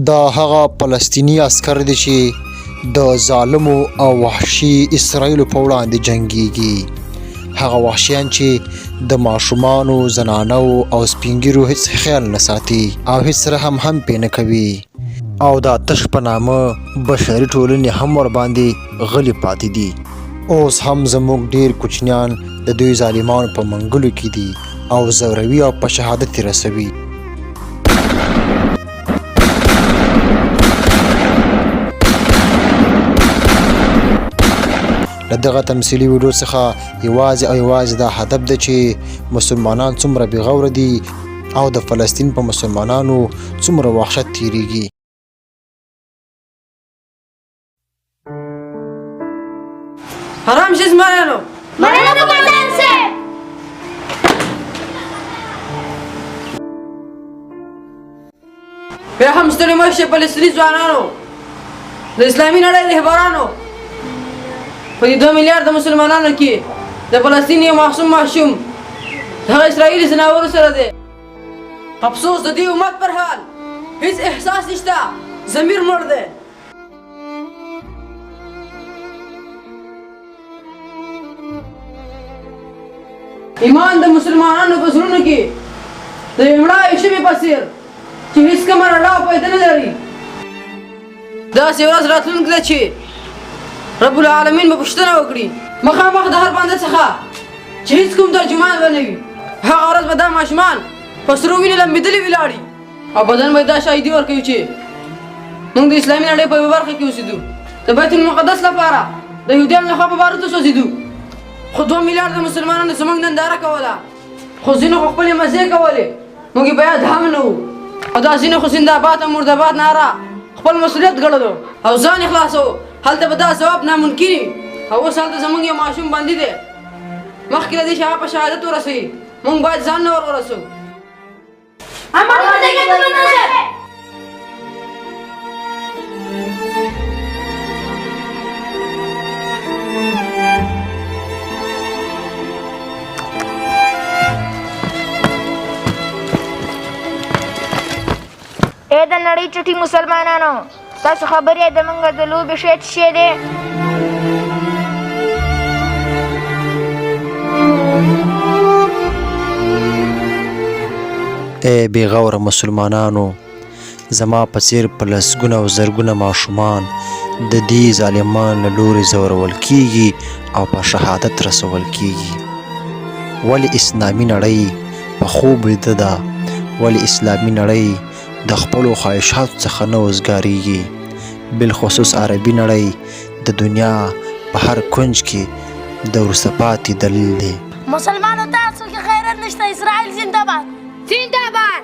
دا هغه فلسطینی عسکر دی چې د ظالمو او وحشي اسرائیلو په وړاندې جنګیږي. هغه وحشیان چې د ماشومانو، زنانو او سپینګیرو هیڅ خیال نه ساتي او هیڅ رحم هم پې نه کوي او دا تش په نامه بشري ټولنې هم ورباندې غلي پاتې دي. اوس هم زموږ ډیر کوچنیان د دوی ظالمانو په منګلو کې دي او زوروي او په شهادت رسوي. له دغه تمثیلي ویډیو څخه یوازې دا هدف ده چې مسلمانان څومره بېغوره دي او د فلسطین په مسلمانانو څومره وحشت تیریږي. حرام شي زمرانو مننه قومندان صاحب. بیا هم ستړي مه شئ فلسطیني ځوانانو، د اسلامي نړۍ رهبرانو، په دې 2 میلیارده مسلمانانو کې د فلسطین یو معصوم ماشوم د هغه اسرائیلي ځناورو سره دی. افسوس د دې امت پر حال هیڅ احساس نشته، ضمیر مړ دی. ایمان د مسلمانانو په زړونو کې د یوې مړاوې شوې په څېر چې هیڅ کومه رڼا او فایده نه لري. داسې ورځ راتلونکې ده چې رب العالمین به پوښتنه وکړي مخامخ د هر بنده څخه چې هیڅ کوم ترجمان به نه وي. هغه ورځ به دا ماشومان په سرو وینې لمبېدلي ولاړي او بدن به یې دا شاهدي ورکوي چې موږ د اسلامي نړۍ په یوه برخه کې اوسېدو، د بیت المقدس لپاره د یهودیانو لخوا په باروتو سوځېدو. خو 2 میلیارده مسلمانانو زموږ ننداره کوله، خو ځینو خو خپلې مزې کولې، موږ یې په یاد هم نه وو. او دا ځینو خو زنده‌باد او مرده‌باد ناره خپل مسؤلیت ګڼلو او ځان یې خلاصو. هلته به دا ځواب ناممکن وي او اوس هلته زموږ یو ماشوم بندي دی. مخکې له دې چې هغه په شهادت ورسوي موږ باید ځان نه ورسوو. اے د نړۍ چټي مسلمانانو، تاسو خبرې د موږ د لوبې شی څه شی دی؟ ای بېغوره مسلمانانو، زما په څېر په لسګونه او زرګونه ماشومان د دې ظالمان له لورې ځورول کیږي او په شهادت رسول کیږي. ولې اسلامي نړۍ په خوب ویده ده؟ ولې اسلامي نړۍ د خپلو خواهشاتو څخه نه وزګارېږي؟ بالخصوص عربي نړۍ د دنیا په هر کنج کې د وروسته پاتې دلیل دی. مسلمانو تاسو کې غیرت نشته. اسرائیل زنده‌باد. زنده‌باد.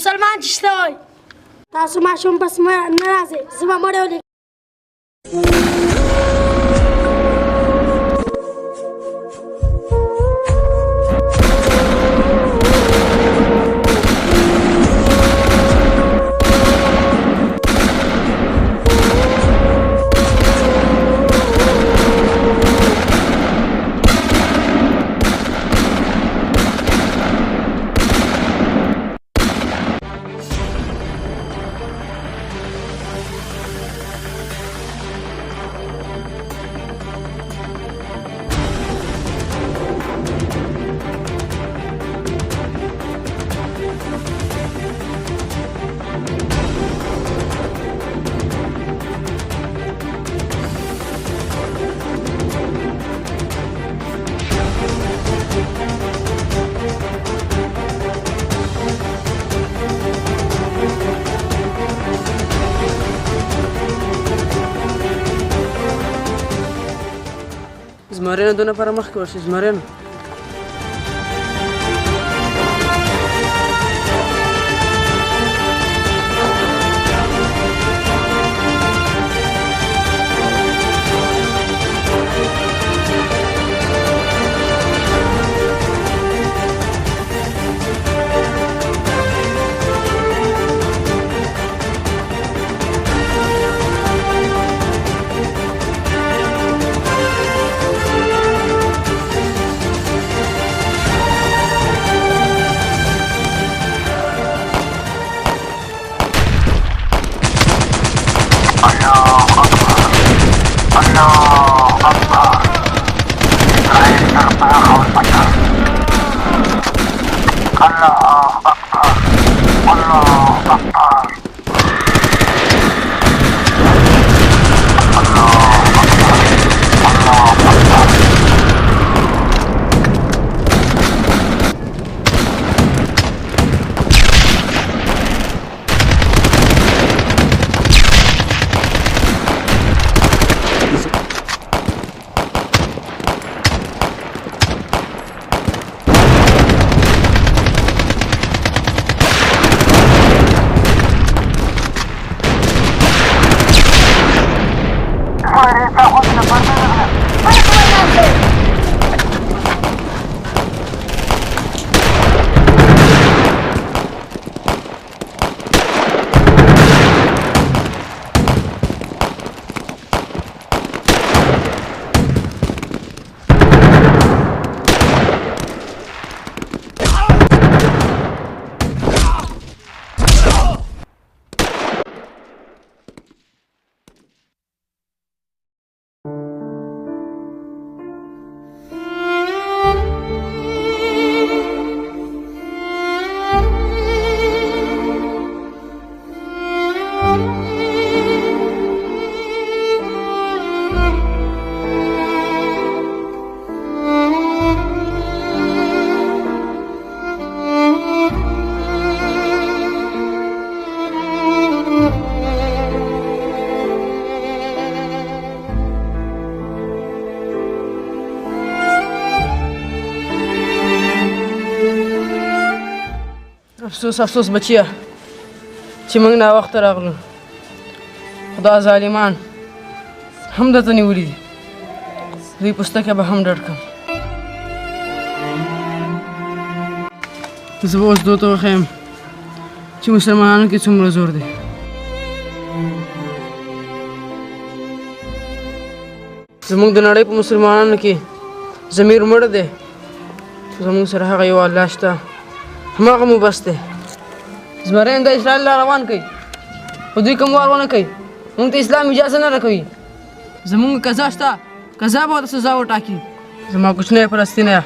مسلمان چې شته وای تاسو ماشوم پس نه راځئ زه به مړی ولیکم زمریانو 2 نفره مخکې ورشي زمریانو افسوس افسوس بچیا چې موږ ناوخته راغلو خدا ظالمان هم درته نیولي دي دوی پوستکی به هم ډډ کړم زه به اوس دوی ته وښیم چې مسلمانانو کې څومره زور دی زموږ د نړۍ په مسلمانانو کې ضمیر مړ دی زموږ سره هغه یو الله شته هماغه مو بس دی زمریان د اسرائیل را روان کوي خو دوی کوم وار ونه کوي موږ ته اسلام اجازه نه راکوي زموږ قضا شته قضا به ورته سزا وټاکي زما کوچنی فلسطینیه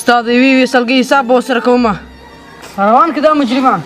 ستا د یوې سلګۍ حساب به ورسره کومه روان کړه دا مجرمان